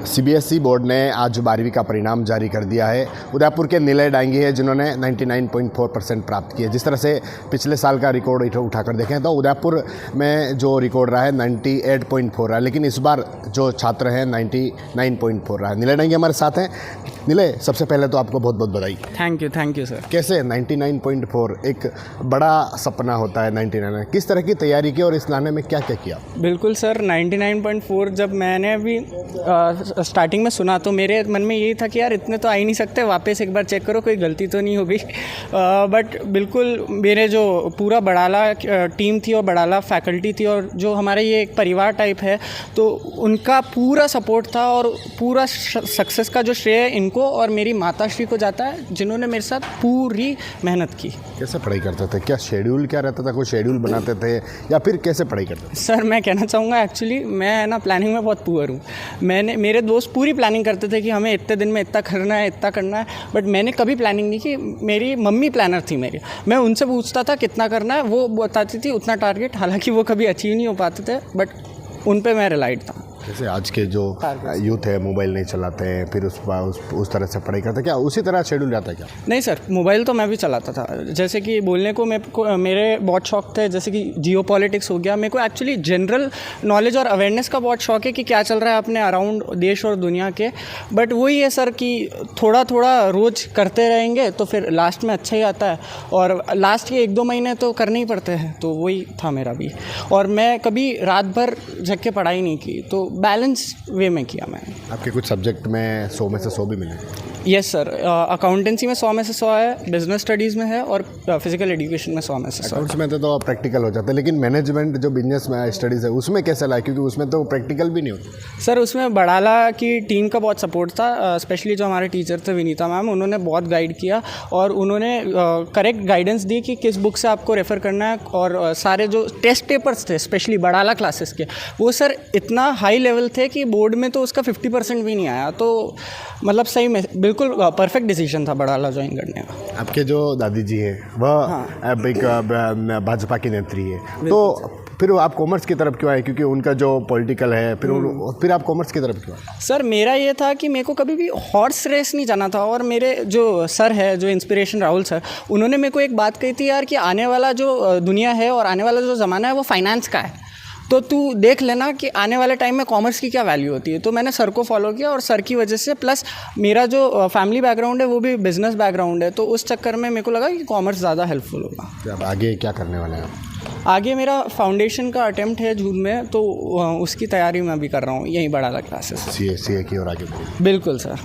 CBSE board ने आज 12वीं का परिणाम जारी कर दिया है। उदयपुर के निलय डांगी है जिन्होंने 99.4% प्राप्त किए। जिस तरह से पिछले साल का रिकॉर्ड उठाकर देखें तो उदयपुर में जो रिकॉर्ड रहा है 98.4 रहा है, लेकिन इस बार जो छात्र हैं 99.4 रहा है। निलय डांगी हमारे साथ हैं। निलय, सबसे पहले तो आपको बहुत बहुत बधाई। Thank you sir. कैसे 99.4 एक बड़ा सपना होता है 99, किस तरह की तैयारी की और इस लाने में क्या क्या किया? बिल्कुल सर, 99.4 जब मैंने अभी स्टार्टिंग में सुना तो मेरे मन में यही था कि यार इतने तो आ ही नहीं सकते, वापस एक बार चेक करो कोई गलती तो नहीं होगी। बट बिल्कुल मेरे जो पूरा बड़ाला टीम थी और बड़ाला फैकल्टी थी और जो हमारे ये एक परिवार टाइप है, तो उनका पूरा सपोर्ट था और पूरा सक्सेस का जो श्रेय इनको और मेरी माताश्री को जाता है जिन्होंने मेरे साथ पूरी मेहनत की। कैसे पढ़ाई करते थे? क्या शेड्यूल क्या रहता था? कोई शेड्यूल बनाते थे या फिर कैसे पढ़ाई करते थे? सर मैं कहना चाहूँगा एक्चुअली मैं ना प्लानिंग में बहुत पुअर हूँ। मेरे दोस्त पूरी प्लानिंग करते थे कि हमें इतने दिन में इतना करना है इतना करना है, बट मैंने कभी प्लानिंग नहीं की। मेरी मम्मी प्लानर थी मेरी। मैं उनसे पूछता था कितना करना है, वो बताती थी उतना टारगेट। हालांकि वो कभी अचीव नहीं हो पाते थे, बट उन पे मैं रिलाइड था। जैसे आज के जो यूथ है मोबाइल नहीं चलाते हैं, फिर उस तरह से पढ़ाई करते हैं, क्या उसी तरह शेड्यूल जाता है क्या? नहीं सर, मोबाइल तो मैं भी चलाता था। जैसे कि बोलने को मेरे बहुत शौक थे, जैसे कि जियो पॉलिटिक्स हो गया। मेरे को एक्चुअली जनरल नॉलेज और अवेयरनेस का बहुत शौक है कि क्या चल रहा है अपने अराउंड देश और दुनिया के। बट वही है सर कि थोड़ा थोड़ा रोज़ करते रहेंगे तो फिर लास्ट में अच्छा ही आता है, और लास्ट के 1-2 महीने तो करने ही पड़ते हैं। तो वही था मेरा भी, और मैं कभी रात भर जग के पढ़ाई नहीं की, तो बैलेंस वे में किया मैंने। आपके कुछ सब्जेक्ट में 100 में से 100 भी मिले? यस सर, अकाउंटेंसी में 100 में से 100 है, बिजनेस स्टडीज़ में है, और फिजिकल एजुकेशन में 100 में से 100। अकाउंट्स में तो प्रैक्टिकल हो जाता है, लेकिन मैनेजमेंट जो बिजनेस में स्टडीज़ है उसमें कैसे लाए? क्योंकि उसमें तो प्रैक्टिकल भी नहीं होता। सर उसमें बड़ाला की टीम का बहुत सपोर्ट था, स्पेशली जो हमारे टीचर थे विनीता मैम, उन्होंने बहुत गाइड किया और उन्होंने करेक्ट गाइडेंस दी कि किस बुक से आपको रेफ़र करना है। और सारे जो टेस्ट पेपर्स थे स्पेशली बड़ाला क्लासेस के, वो सर इतना हाई लेवल थे कि बोर्ड में तो उसका 50% भी नहीं आया। तो मतलब सही में बिल्कुल परफेक्ट डिसीजन था बड़ाला ज्वाइन करने का। आपके जो दादी जी है वह अब एक भाजपा की नेत्री है, तो फिर आप कॉमर्स की तरफ क्यों आए? क्योंकि उनका जो पॉलिटिकल है, फिर आप कॉमर्स की तरफ क्यों आए? सर मेरा ये था कि मेरे को कभी भी हॉर्स रेस नहीं जाना था, और मेरे जो सर है, जो इंस्पिरेशन राहुल सर, उन्होंने मेरे को एक बात कही थी यार कि आने वाला जो दुनिया है और आने वाला जो ज़माना है वो फाइनेंस का है, तो तू देख लेना कि आने वाले टाइम में कॉमर्स की क्या वैल्यू होती है। तो मैंने सर को फॉलो किया, और सर की वजह से प्लस मेरा जो फैमिली बैकग्राउंड है वो भी बिजनेस बैकग्राउंड है, तो उस चक्कर में मेरे को लगा कि कॉमर्स ज़्यादा हेल्पफुल होगा। तो अब आगे क्या करने वाले हैं आप? आगे मेरा फाउंडेशन का अटेम्प्ट है जून में, तो उसकी तैयारी मैं भी कर रहा हूँ यहीं बड़ाला क्लासेस। सीए की और आगे? बिल्कुल सर।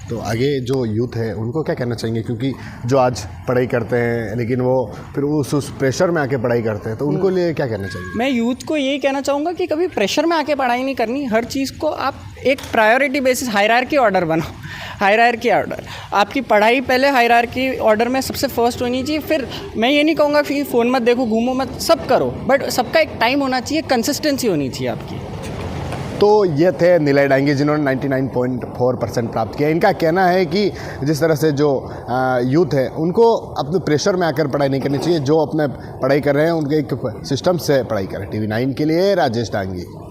तो आगे जो यूथ है उनको क्या कहना चाहेंगे? क्योंकि जो आज पढ़ाई करते हैं लेकिन वो फिर उस प्रेशर में आके पढ़ाई करते हैं, तो उनको लिए क्या कहना चाहिए? मैं यूथ को यही कहना चाहूँगा कि कभी प्रेशर में आके पढ़ाई नहीं करनी। हर चीज़ को आप एक प्रायोरिटी बेसिस हायरार्की ऑर्डर बनाओ। हायरार्की ऑर्डर, आपकी पढ़ाई पहले हायरार्की ऑर्डर में सबसे फर्स्ट होनी चाहिए। फिर मैं ये नहीं कहूँगा कि फ़ोन मत देखो, घूमो मत, सब करो, बट सबका एक टाइम होना चाहिए, कंसिस्टेंसी होनी चाहिए आपकी। तो ये थे निलय डांगी जिन्होंने 99.4% प्राप्त किया। इनका कहना है कि जिस तरह से जो यूथ है उनको अपने प्रेशर में आकर पढ़ाई नहीं करनी चाहिए, जो अपने पढ़ाई कर रहे हैं उनके एक सिस्टम से पढ़ाई करें। TV9 के लिए राजेश डांगी।